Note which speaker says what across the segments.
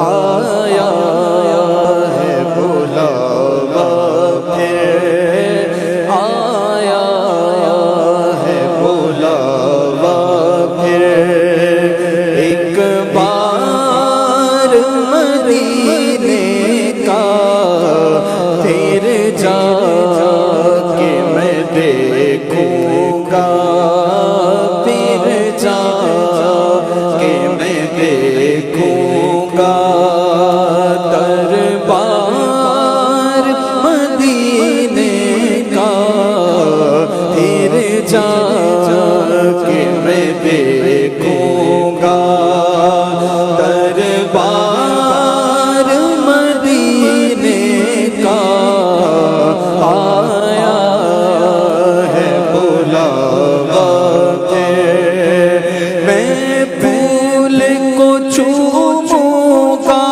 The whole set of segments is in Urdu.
Speaker 1: آیا ہے بلاوا پھر آیا ہے بلاوا پھر ایک بار مدینے کا پھر جا کے میں دیکھوں گا پھر جا کے میں دیکھوں گا دربار مدینے کا پھر جا کے میں دیکھوں گا دربار مدینے کا آیا ہے بلاوا میں پھول کو چوموں گا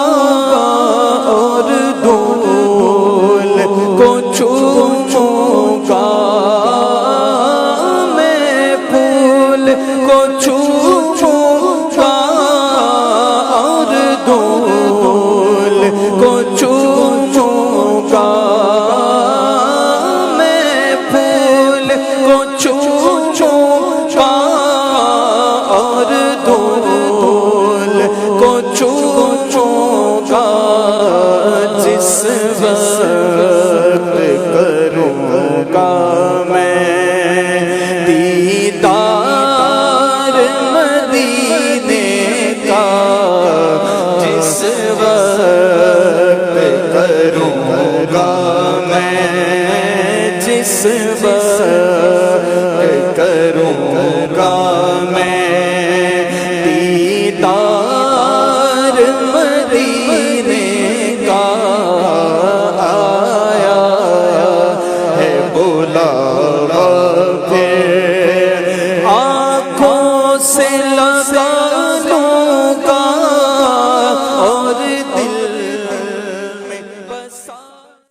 Speaker 1: اور دھول کو چوموں گا میں پھول کو چوموں گا اور دھول کو چوموں گا میں پھول کو چوموں گا اور دھول کو چوموں گا جس وقت کروں گا میں دیدار مدینے کا جس وقت کروں گا میں جس وقت کروں گا میں دیدار مدینے کا آیا ہے بلاوا پھر آنکھوں سے